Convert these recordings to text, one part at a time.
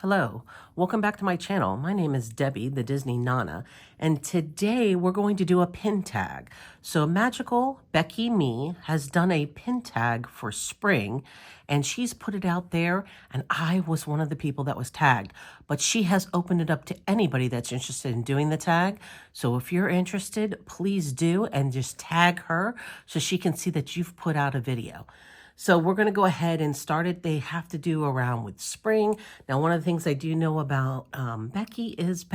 Hello, welcome back to my channel. My name is Debbie, the Disney Nana, and today we're going to do a pin tag. So Magical Becky Me has done a pin tag for spring, and she's put it out there, and I was one of the people that was tagged. But she has opened it up to anybody that's interested in doing the tag. So if you're interested, please do, and just tag her so she can see that you've put out a video. So we're going to go ahead and start it. They have to do around with spring. Now, one of the things I do know about Becky is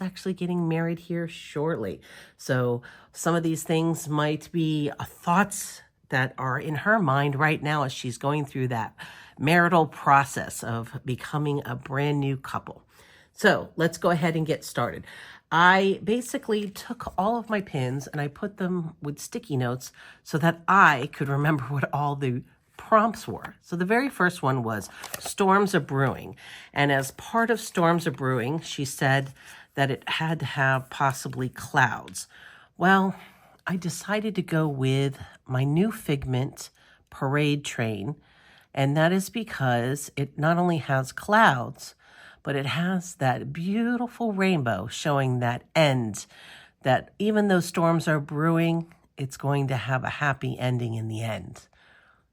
actually getting married here shortly. So some of these things might be thoughts that are in her mind right now as she's going through that marital process of becoming a brand new couple. So let's go ahead and get started. I basically took all of my pins and I put them with sticky notes so that I could remember what all the prompts were. So the very first one was storms are brewing. And as part of storms are brewing, she said that it had to have possibly clouds. Well, I decided to go with my new Figment Parade Train. And that is because it not only has clouds, but it has that beautiful rainbow showing that end, that even though storms are brewing, it's going to have a happy ending in the end.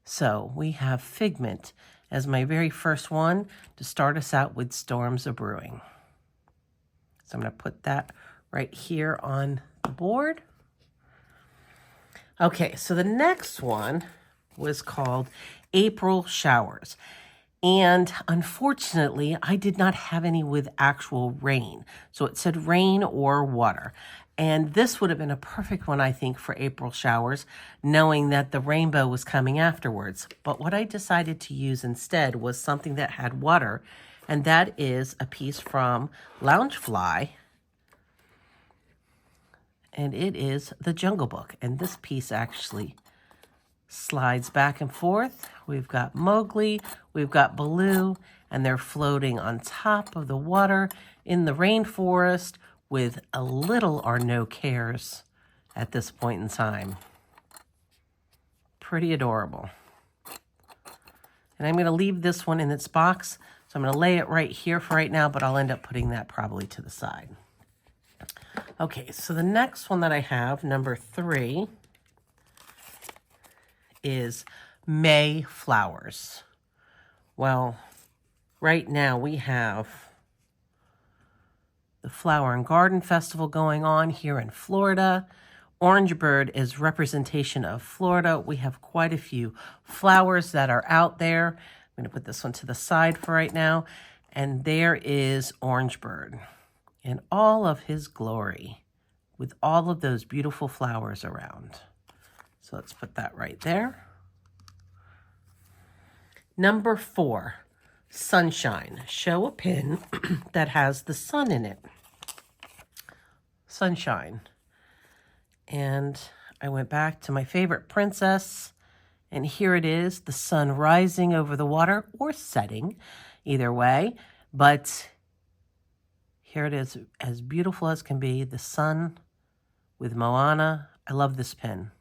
So we have Figment as my very first one to start us out with storms are brewing. So I'm going to put that right here on the board. Okay, so the next one was called April Showers. And unfortunately, I did not have any with actual rain. So it said rain or water. And this would have been a perfect one, I think, for April showers, knowing that the rainbow was coming afterwards. But what I decided to use instead was something that had water, and that is a piece from Loungefly. And it is the Jungle Book. And this piece actually slides back and forth. We've got Mowgli, we've got Baloo, and they're floating on top of the water in the rainforest with a little or no cares at this point in time. Pretty adorable. And I'm going to leave this one in its box, so I'm going to lay it right here for right now, but I'll end up putting that probably to the side. Okay, so the next one that I have, number 3, is May Flowers. Well, right now we have the Flower and Garden Festival going on here in Florida. Orange Bird is representation of Florida. We have quite a few flowers that are out there. I'm going to put this one to the side for right now. And there is Orange Bird in all of his glory with all of those beautiful flowers around. So let's put that right there. Number 4, Sunshine. Show a pin that has the sun in it. Sunshine. And I went back to my favorite princess, and here it is, the sun rising over the water, or setting, either way. But here it is, as beautiful as can be, the sun with Moana. I love this pin.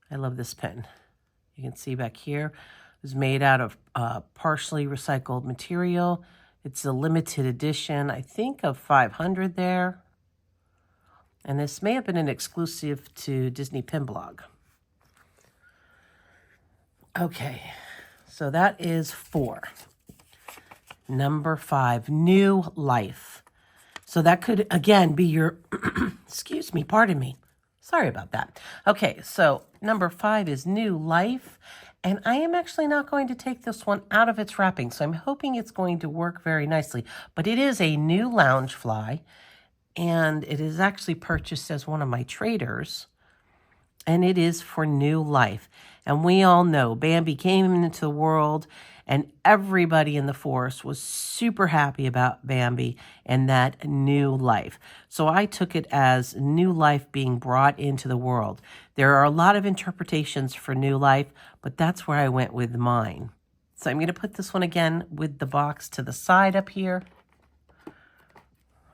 I love this pin. You can see back here, it was made out of partially recycled material. It's a limited edition, I think, of 500 there. And this may have been an exclusive to Disney Pin Blog. Okay, so that is 4. Number 5, New Life. So that could, again, be your, excuse me, pardon me. Sorry about that. Okay, so number 5 is New Life. And I am actually not going to take this one out of its wrapping, so I'm hoping it's going to work very nicely. But it is a new Loungefly. And it is actually purchased as one of my traders. And it is for New Life. And we all know Bambi came into the world and everybody in the forest was super happy about Bambi and that new life. So I took it as new life being brought into the world. There are a lot of interpretations for new life, but that's where I went with mine. So I'm going to put this one again with the box to the side up here.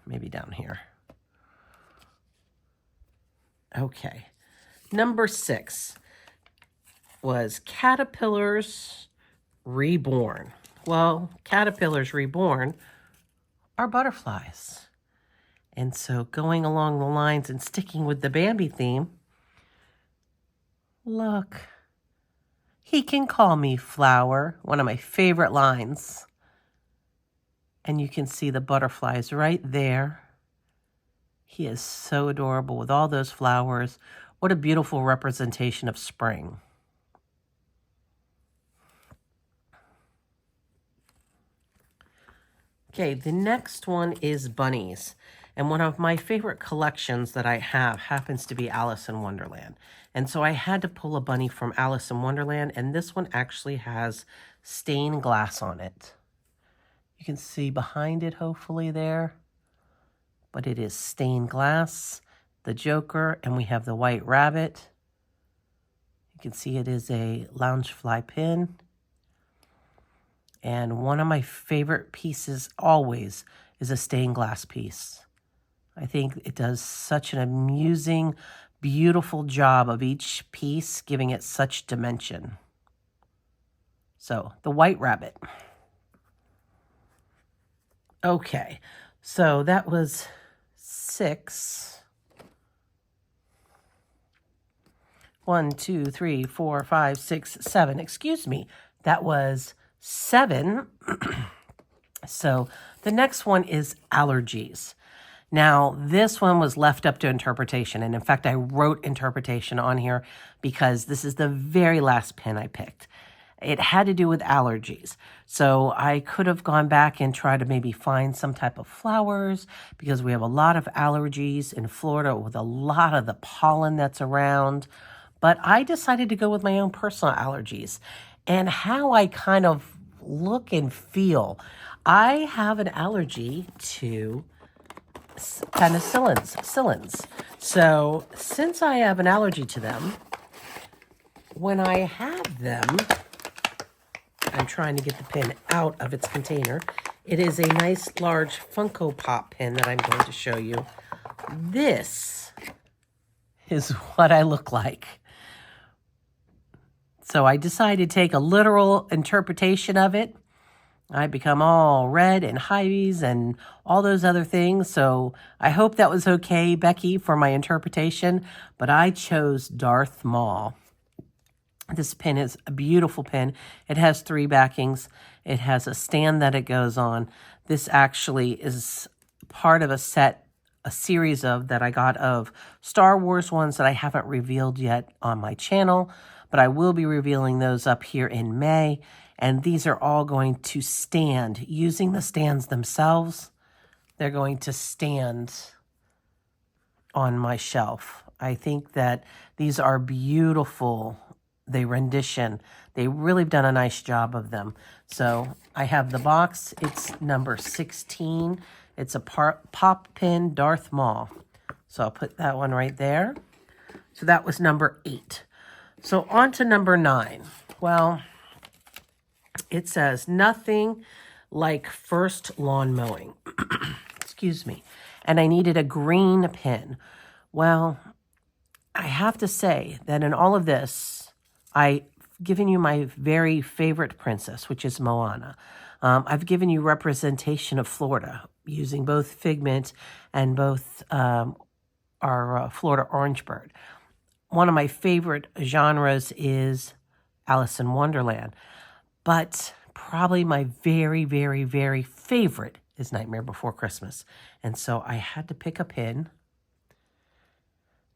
Maybe down here. Okay. Number 6 was Caterpillars Reborn. Well, caterpillars reborn are butterflies. And so going along the lines and sticking with the Bambi theme, look, he can call me flower, one of my favorite lines. And you can see the butterflies right there. He is so adorable with all those flowers. What a beautiful representation of spring. Okay, the next one is bunnies. And one of my favorite collections that I have happens to be Alice in Wonderland. And so I had to pull a bunny from Alice in Wonderland, and this one actually has stained glass on it. You can see behind it, hopefully there, but it is stained glass, the Joker, and we have the white rabbit. You can see it is a loungefly pin. And one of my favorite pieces always is a stained glass piece. I think it does such an amusing, beautiful job of each piece, giving it such dimension. So, the white rabbit. Okay, so that was 6. 1, 2, 3, 4, 5, 6, 7. Excuse me, that was 7. So the next one is allergies. Now, this one was left up to interpretation. And in fact, I wrote interpretation on here because this is the very last pin I picked. It had to do with allergies. So I could have gone back and tried to maybe find some type of flowers because we have a lot of allergies in Florida with a lot of the pollen that's around. But I decided to go with my own personal allergies and how I kind of look and feel. I have an allergy to penicillins. So since I have an allergy to them, when I have them, I'm trying to get the pin out of its container. It is a nice large Funko Pop pin that I'm going to show you. This is what I look like. So I decided to take a literal interpretation of it. I become all red and hives and all those other things. So I hope that was okay, Becky, for my interpretation. But I chose Darth Maul. This pin is a beautiful pin. It has 3 backings. It has a stand that it goes on. This actually is part of a series of that I got of Star Wars ones that I haven't revealed yet on my channel. But I will be revealing those up here in May. And these are all going to stand using the stands themselves. They're going to stand on my shelf. I think that these are beautiful. They rendition. They really have done a nice job of them. So I have the box. It's number 16. It's a pop pin Darth Maul. So I'll put that one right there. So that was number 8. So on to number 9. Well, it says nothing like first lawn mowing. Excuse me. And I needed a green pin. Well, I have to say that in all of this, I've given you my very favorite princess, which is Moana. I've given you representation of Florida using both Figment and both our Florida Orange Bird. One of my favorite genres is Alice in Wonderland. But probably my very, very, very favorite is Nightmare Before Christmas. And so I had to pick a pin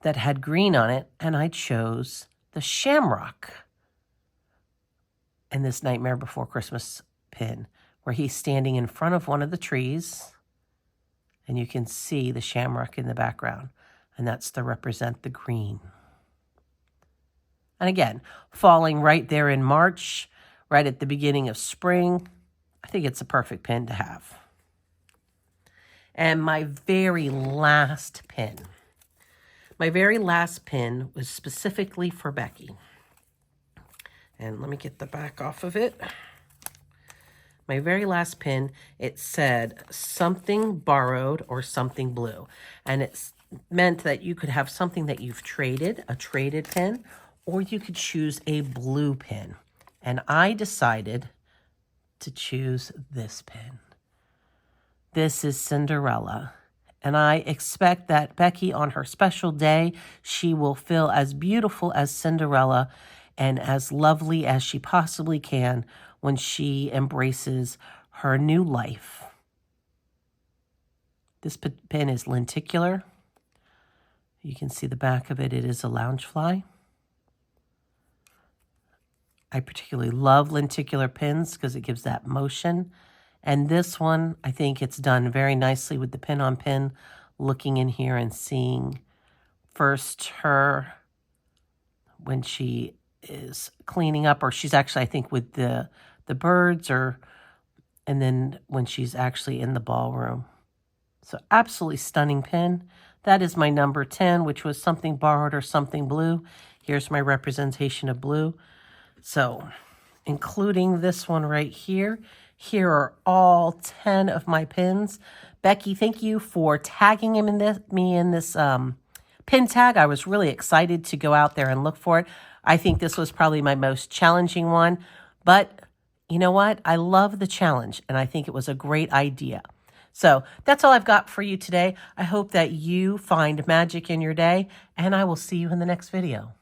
that had green on it, and I chose the Shamrock in this Nightmare Before Christmas pin, where he's standing in front of one of the trees, and you can see the shamrock in the background, and that's to represent the green. And again, falling right there in March, right at the beginning of spring, I think it's a perfect pin to have. And my very last pin. My very last pin was specifically for Becky. And let me get the back off of it. My very last pin, it said something borrowed or something blue. And it's meant that you could have something that you've traded, a traded pin, or you could choose a blue pin. And I decided to choose this pin. This is Cinderella. And I expect that Becky, on her special day, she will feel as beautiful as Cinderella and as lovely as she possibly can when she embraces her new life. This pin is lenticular. You can see the back of it. It is a loungefly. I particularly love lenticular pins because it gives that motion. And this one, I think it's done very nicely with the pin-on-pin, looking in here and seeing first her when she is cleaning up, or she's actually, I think, with the birds, and then when she's actually in the ballroom. So absolutely stunning pin. That is my number 10, which was something borrowed or something blue. Here's my representation of blue. So including this one right here. Here are all 10 of my pins. Becky, thank you for tagging me in this pin tag. I was really excited to go out there and look for it. I think this was probably my most challenging one, but you know what? I love the challenge, and I think it was a great idea. So that's all I've got for you today. I hope that you find magic in your day, and I will see you in the next video.